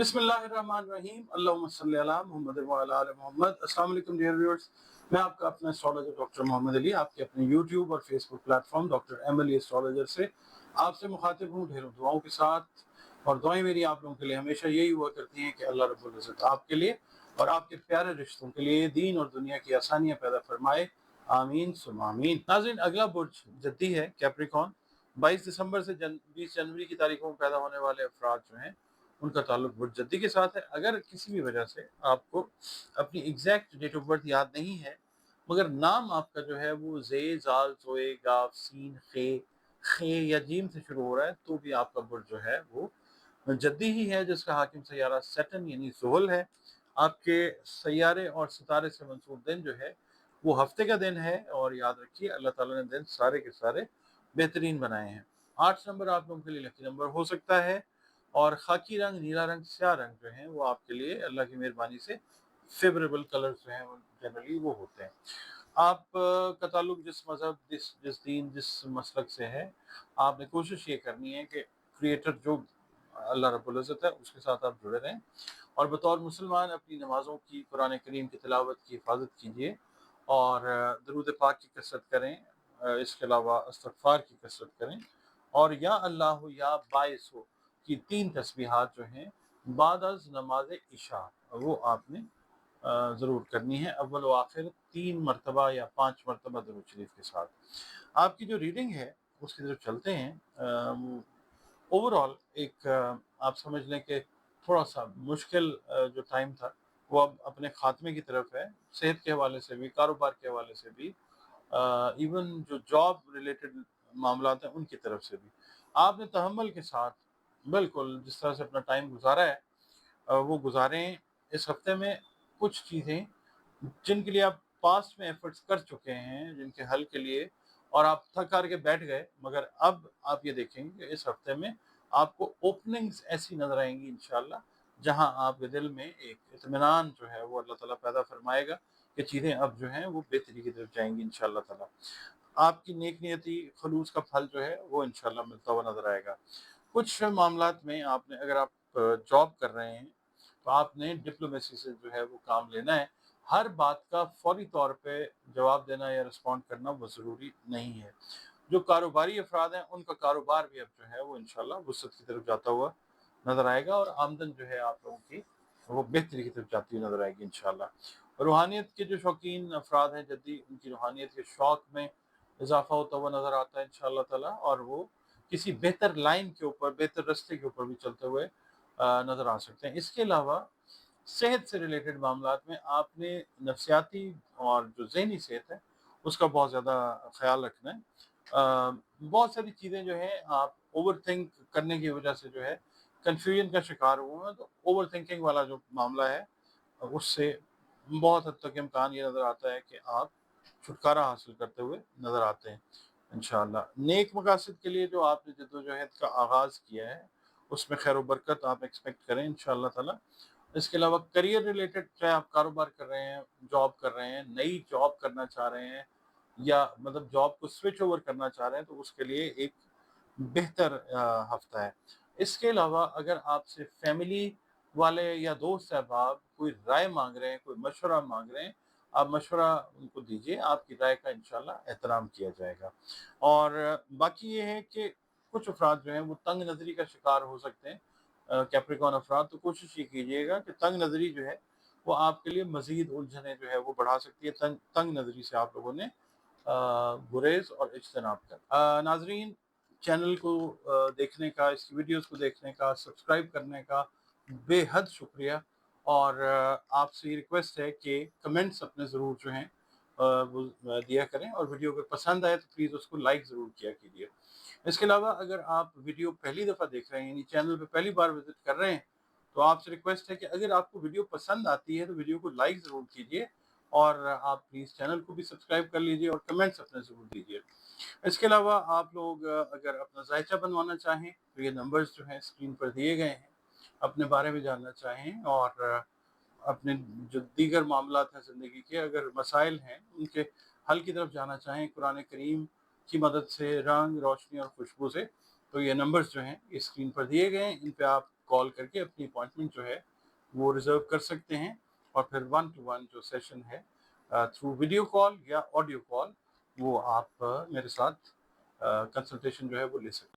बिस्मिल्लाहिर्रहमानिर्रहीम अल्लाहुम्मा सल्ली अला मुहम्मद व अला आलि मुहम्मद। अस्सलाम वालेकुम डियर व्यूअर्स, मैं आपका अपना एस्ट्रोलॉजर डॉक्टर मोहम्मद अली आपके अपने यूट्यूब और Facebook platform doctor MLE astrologer से आपसे मुखातिब हूँ ढेरों दुआओं के साथ। और दुआएं मेरी आप लोगों के लिए हमेशा यही हुआ करती हैं कि अल्लाह रब्बुल इज़्ज़त आपके लिए और आपके प्यारे रिश्तों के लिए दीन और दुनिया की आसानियाँ पैदा फरमाए, आमीन सुम्मा आमीन। नाज़रीन, अगला बुर्ज जद्दी है कैप्रिकॉर्न। 22 दिसंबर से 20 जनवरी की तारीखों में पैदा होने वाले अफराद जो हैं उनका ताल्लुक बुर्ज जद्दी के साथ है। अगर किसी भी वजह से आपको अपनी एग्जैक्ट डेट ऑफ बर्थ याद नहीं है मगर नाम आपका जो है वो जे जाल जोए गाफ सीन खे या जीम से शुरू हो रहा है तो भी आपका बुर्ज जो है वो जद्दी ही है, जिसका हाकिम सैयारा सैटर्न यानी ज़ुहल है। आपके सैयारे और सितारे से मंसूब दिन जो है वो हफ्ते का दिन है और याद रखिए अल्लाह ताला ने दिन सारे के सारे बेहतरीन बनाए हैं। 8 नंबर आप लोगों के लिए लकी नंबर हो सकता है और खाकी रंग, नीला रंग, स्याह रंग जो है वो आपके लिए अल्लाह की मेहरबानी से फेवरेबल कलर्स जो हैं जनरली वो होते हैं। आप का ताल्लुक जिस मज़हब, जिस दीन, जिस मसलक से है, आपने कोशिश ये करनी है कि क्रिएटर जो अल्लाह रब्बुल इज़्ज़त है उसके साथ आप जुड़े रहें और बतौर मुसलमान अपनी नमाज़ों की, कुरान करीम की तिलावत की हिफाजत कीजिए और दरूद पाक की कसरत करें। इसके अलावा इस्तग़फ़ार की कसरत करें और या अल्लाह हो या बाइस हो की 3 तस्बीहात जो हैं बाद अज़ नमाज इशा वो आपने ज़रूर करनी है, अव्वल व आखिर 3 मरतबा या 5 मरतबा दुरूद शरीफ के साथ। आपकी जो रीडिंग है उसकी तरफ चलते हैं। ओवरऑल एक आप समझ लें कि थोड़ा-सा मुश्किल जो टाइम था वो अब अपने खात्मे की तरफ है। सेहत के हवाले से भी, कारोबार के हवाले से भी, इवन जो जॉब रिलेटेड मामलात हैं उनकी तरफ से भी। आपने तहम्मुल के साथ बिल्कुल जिस तरह से अपना टाइम गुज़ारा है वो गुज़ारें। इस हफ्ते में कुछ चीज़ें जिनके लिए आप पास्ट में एफर्ट्स कर चुके हैं, जिनके हल के लिए और आप थक हार के बैठ गए, मगर अब आप ये देखेंगे कि इस हफ्ते में आपको ओपनिंग्स ऐसी नज़र आएँगी इंशाअल्लाह, जहाँ आपके दिल में एक इत्मीनान जो है वो अल्लाह ताला पैदा फरमाएगा कि चीज़ें अब जो हैं वो बेहतरी की तरफ जाएँगी इंशाअल्लाह ताला। आपकी नेक नियति, खलूस का फल जो है वो इंशाअल्लाह मिलता हुआ नज़र आएगा। कुछ मामलात में आपने अगर आप जॉब कर रहे हैं तो आपने डिप्लोमेसी से जो है वो काम लेना है। हर बात का फौरी तौर पे जवाब देना या रिस्पॉन्ड करना वो ज़रूरी नहीं है। जो कारोबारी अफराद हैं उनका कारोबार भी अब जो है वो इंशाअल्लाह वुसअत की तरफ जाता हुआ नज़र आएगा और आमदन जो है आप लोगों की वो बेहतरी की तरफ जाती हुई नज़र आएगी इंशाअल्लाह। रूहानियत के जो शौकीन अफराद हैं जद्दी, उनकी रूहानियत के शौक में इज़ाफ़ा होता हुआ नज़र आता है इंशाअल्लाह ताला और वो किसी बेहतर लाइन के ऊपर, बेहतर रास्ते के ऊपर भी चलते हुए नज़र आ सकते हैं। इसके अलावा सेहत से रिलेटेड मामलात में आपने नफ्सियाती और जो ज़हनी सेहत है उसका बहुत ज़्यादा ख़्याल रखना है। बहुत सारी चीज़ें जो हैं आप ओवरथिंक करने की वजह से जो है कन्फ्यूजन का शिकार हुए हैं, तो ओवरथिंकिंग वाला जो मामला है उससे बहुत हद तक इम्कान ये नज़र आता है कि आप छुटकारा हासिल करते हुए नज़र आते हैं इंशाअल्लाह। नेक मकासद के लिए जो आपने जद्दोजहद का आगाज़ किया है उसमें खैर व बरकत आप एक्सपेक्ट करें इंशाअल्लाह ताला। इसके अलावा करियर रिलेटेड, चाहे आप कारोबार कर रहे हैं, जॉब कर रहे हैं, नई जॉब करना चाह रहे हैं या मतलब जॉब को स्विच ओवर करना चाह रहे हैं, तो उसके लिए एक बेहतर हफ्ता है। इसके अलावा अगर आपसे फैमिली वाले या दोस्त अहबाब कोई राय मांग रहे हैं, कोई मशवरा मांग रहे हैं, आप मशवरा उनको दीजिए, आपकी राय का इंशाअल्लाह एहतराम किया जाएगा। और बाकी ये है कि कुछ अफराद जो हैं वो तंग नज़री का शिकार हो सकते हैं, कैप्रिकॉर्न अफराद, तो कोशिश ये कीजिएगा कि तंग नज़री जो है वो आपके लिए मज़ीद उलझनें जो है वो बढ़ा सकती है। तंग नज़री से आप लोगों ने गुरेज़ और इज्तनाब करें। नाज़रीन, चैनल को देखने का, इसकी वीडियोज़ को देखने का, सब्सक्राइब करने का बेहद शुक्रिया और आपसे ये रिक्वेस्ट है कि कमेंट्स अपने ज़रूर जो हैं वो दिया करें और वीडियो अगर पसंद आए तो प्लीज़ उसको लाइक ज़रूर किया कीजिए। इसके अलावा अगर आप वीडियो पहली दफ़ा देख रहे हैं यानी चैनल पे पहली बार विज़िट कर रहे हैं, तो आपसे रिक्वेस्ट है कि अगर आपको वीडियो पसंद आती है तो वीडियो को लाइक ज़रूर कीजिए और आप प्लीज़ चैनल को भी सब्सक्राइब कर लीजिए और कमेंट्स अपने ज़रूर दीजिए। इसके अलावा आप लोग अगर अपना जायचा बनवाना चाहें तो ये नंबर्स जो हैं स्क्रीन पर दिए गए हैं। अपने बारे में जानना चाहें और अपने जो दीगर मामलात हैं ज़िंदगी के, अगर मसाइल हैं उनके हल की तरफ जाना चाहें कुरान करीम की मदद से, रंग, रोशनी और खुशबू से, तो ये नंबर्स जो हैं ये स्क्रीन पर दिए गए हैं, इन पे आप کال کر کے اپنی اپوائنٹمنٹ جو ہے وہ ریزرو کر سکتے ہیں، اور پھر 1-to-1 جو سیشن ہے تھرو ویڈیو کال یا آڈیو کال وہ آپ میرے ساتھ کنسلٹیشن جو ہے وہ لے سکتے ہیں۔